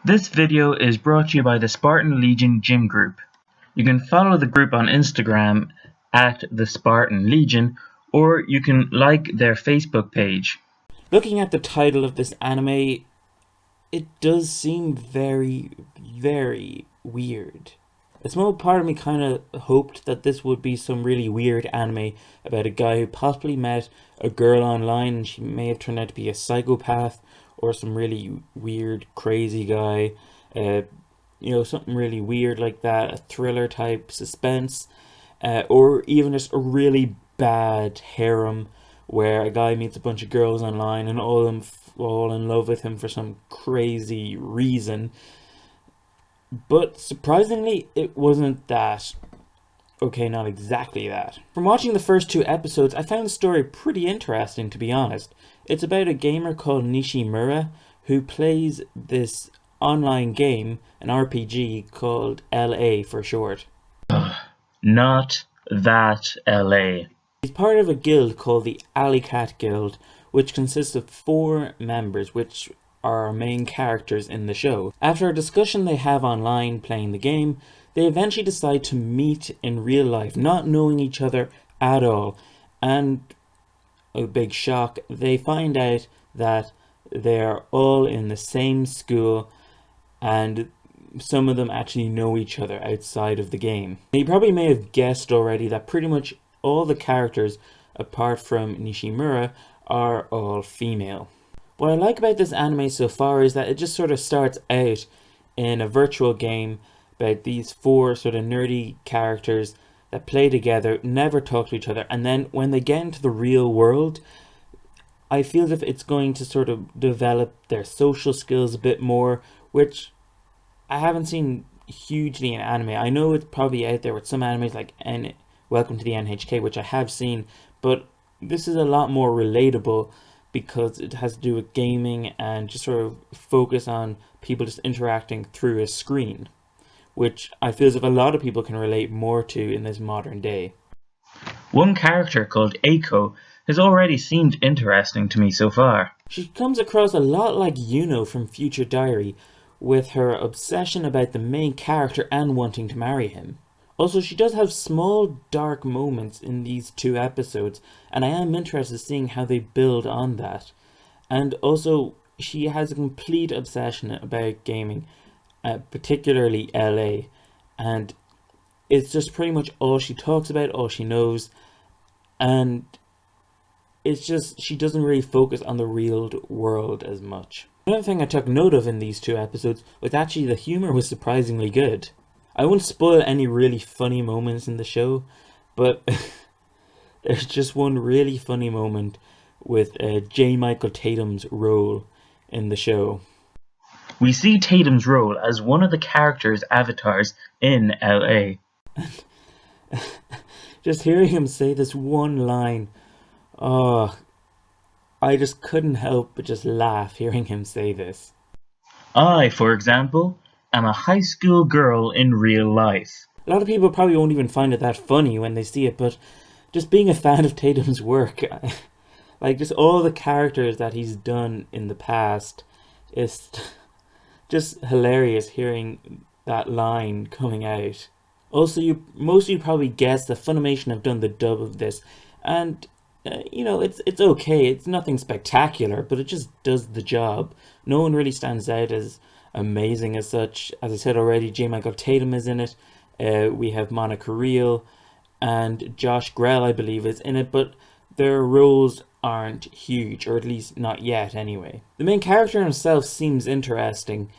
This video is brought to you by the Spartan Legion Gym Group. You can follow the group on Instagram at the Spartan Legion, or you can like their Facebook page. Looking at the title of this anime, it does seem very, very weird. A small part of me kind of hoped that this would be some really weird anime about a guy who possibly met a girl online and she may have turned out to be a psychopath or some really weird, crazy guy. Something really weird like that, a thriller type suspense, or even just a really bad harem where a guy meets a bunch of girls online and all of them fall in love with him for some crazy reason. But surprisingly, it wasn't that. Okay, not exactly that. From watching the first 2 episodes, I found the story pretty interesting, to be honest. It's about a gamer called Nishimura who plays this online game, an RPG called LA for short. Not that LA. He's part of a guild called the Alley Cat Guild, which consists of 4 members, which are our main characters in the show. After a discussion they have online playing the game, they eventually decide to meet in real life, not knowing each other at all. And a big shock, they find out that they are all in the same school and some of them actually know each other outside of the game. You probably may have guessed already that pretty much all the characters, apart from Nishimura, are all female. What I like about this anime so far is that it just sort of starts out in a virtual game about these 4 sort of nerdy characters that play together, never talk to each other, and then when they get into the real world, I feel as if it's going to sort of develop their social skills a bit more, which I haven't seen hugely in anime. I know it's probably out there with some animes like Welcome to the NHK, which I have seen, but this is a lot more relatable because it has to do with gaming and just sort of focus on people just interacting through a screen, which I feel as if a lot of people can relate more to in this modern day. One character called Eiko has already seemed interesting to me so far. She comes across a lot like Yuno from Future Diary, with her obsession about the main character and wanting to marry him. Also, she does have small dark moments in these 2 episodes, and I am interested in seeing how they build on that. And also, she has a complete obsession about gaming, particularly LA, and it's just pretty much all she talks about, all she knows, and it's just she doesn't really focus on the real world as much. Another thing I took note of in these 2 episodes was actually the humor was surprisingly good. I won't spoil any really funny moments in the show, but there's just one really funny moment with J. Michael Tatum's role in the show. We see Tatum's role as one of the characters' avatars in LA. Just hearing him say this one line, I just couldn't help but just laugh hearing him say this. I, for example, am a high school girl in real life. A lot of people probably won't even find it that funny when they see it, but just being a fan of Tatum's work, like just all the characters that he's done in the past, is just hilarious hearing that line coming out. Also, most of you probably guessed that Funimation have done the dub of this, and it's okay. It's nothing spectacular, but it just does the job. No one really stands out as amazing as such. As I said already, J. Michael Tatum is in it. We have Monica Rial and Josh Grell, I believe, is in it, but their roles aren't huge, or at least not yet anyway. The main character himself seems interesting.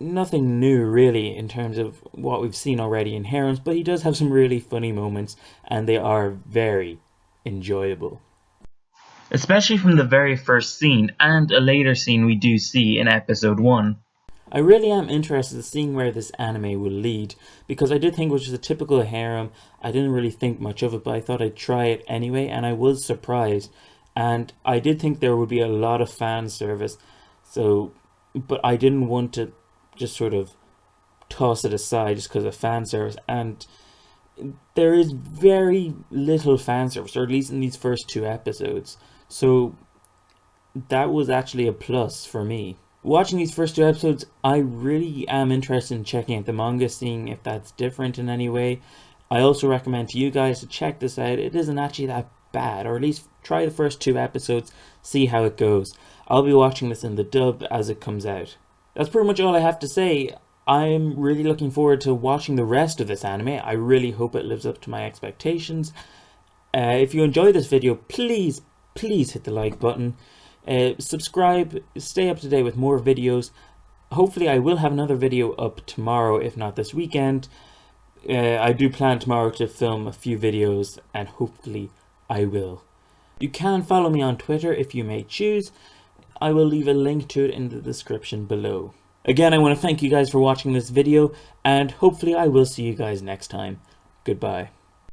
Nothing new really in terms of what we've seen already in harems, but he does have some really funny moments, and they are very enjoyable. Especially from the very first scene and a later scene we do see in episode 1. I really am interested in seeing where this anime will lead, because I did think it was just a typical harem. I didn't really think much of it, but I thought I'd try it anyway, and I was surprised. And I did think there would be a lot of fan service, but I didn't want to just sort of toss it aside just because of fan service. And there is very little fan service, or at least in these first 2 episodes. So that was actually a plus for me. Watching these first 2 episodes, I really am interested in checking out the manga, seeing if that's different in any way. I also recommend to you guys to check this out. It isn't actually that bad, or at least try the first 2 episodes, see how it goes. I'll be watching this in the dub as it comes out. That's pretty much all I have to say. I'm really looking forward to watching the rest of this anime. I really hope it lives up to my expectations. If you enjoyed this video, please hit the like button. Subscribe, stay up to date with more videos. Hopefully I will have another video up tomorrow, if not this weekend. I do plan tomorrow to film a few videos, and hopefully I will. You can follow me on Twitter if you may choose. I will leave a link to it in the description below. Again, I want to thank you guys for watching this video, and hopefully I will see you guys next time. Goodbye.